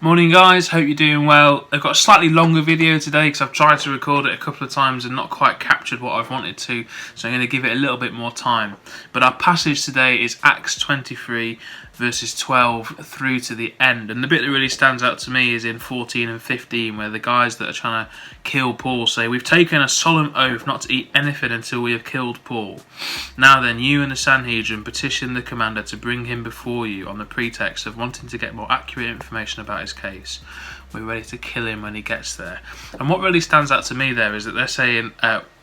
Morning guys, hope you're doing well. I've got a slightly longer video today because I've tried to record it a couple of times and not quite captured what I've wanted to, so I'm going to give it a little bit more time. But our passage today is Acts 23 verses 12 through to the end, and the bit that really stands out to me is in 14 and 15 where the guys that are trying to kill Paul say, "We've taken a solemn oath not to eat anything until we have killed Paul. Now then, you and the Sanhedrin petition the commander to bring him before you on the pretext of wanting to get more accurate information about his case. We're ready to kill him when he gets there." And what really stands out to me there is that they're saying,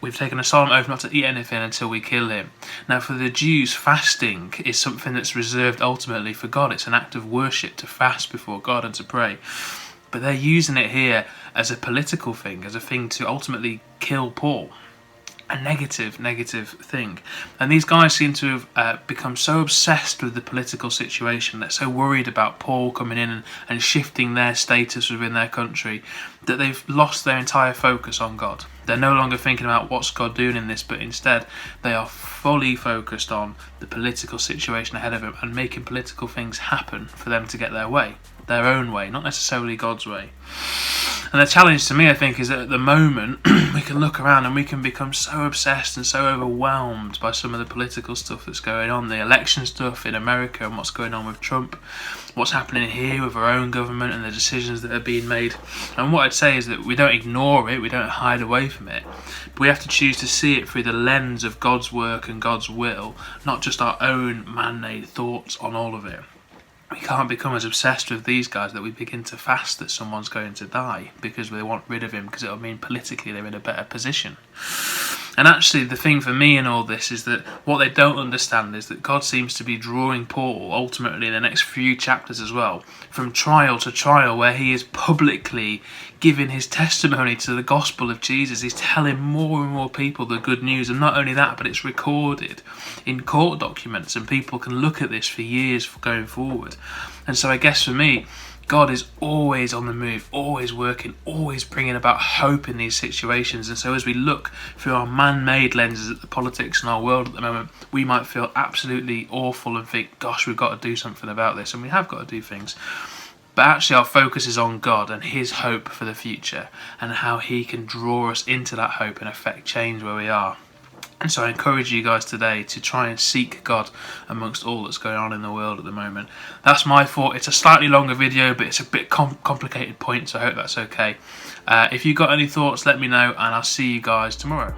we've taken a solemn oath not to eat anything until we kill him. Now for the Jews, fasting is something that's reserved ultimately for God. It's an act of worship to fast before God and to pray. But they're using it here as a political thing, as a thing to ultimately kill Paul. A negative thing. And these guys seem to have become so obsessed with the political situation, they're so worried about Paul coming in and shifting their status within their country, that they've lost their entire focus on God. They're no longer thinking about what's God doing in this, but instead they are fully focused on the political situation ahead of them and making political things happen for them to get their way, their own way, not necessarily God's way. And the challenge to me, I think, is that at the moment we can look around and we can become so obsessed and so overwhelmed by some of the political stuff that's going on, the election stuff in America and what's going on with Trump, what's happening here with our own government and the decisions that are being made. And what I'd say is that we don't ignore it, we don't hide away from it, but we have to choose to see it through the lens of God's work and God's will, not just our own man-made thoughts on all of it. We can't become as obsessed with these guys that we begin to fast that someone's going to die because they want rid of him, because it'll mean politically they're in a better position. And actually the thing for me in all this is that what they don't understand is that God seems to be drawing Paul, ultimately in the next few chapters as well, from trial to trial, where he is publicly giving his testimony to the gospel of Jesus. He's telling more and more people the good news, and not only that, but it's recorded in court documents and people can look at this for years going forward. And so I guess for me, God is always on the move, always working, always bringing about hope in these situations. And so as we look through our man-made lenses at the politics in our world at the moment, we might feel absolutely awful and think, gosh, we've got to do something about this. And we have got to do things. But actually our focus is on God and his hope for the future and how he can draw us into that hope and affect change where we are. And so I encourage you guys today to try and seek God amongst all that's going on in the world at the moment. That's my thought. It's a slightly longer video, but it's a bit complicated point, so I hope that's okay. If you've got any thoughts, let me know, and I'll see you guys tomorrow.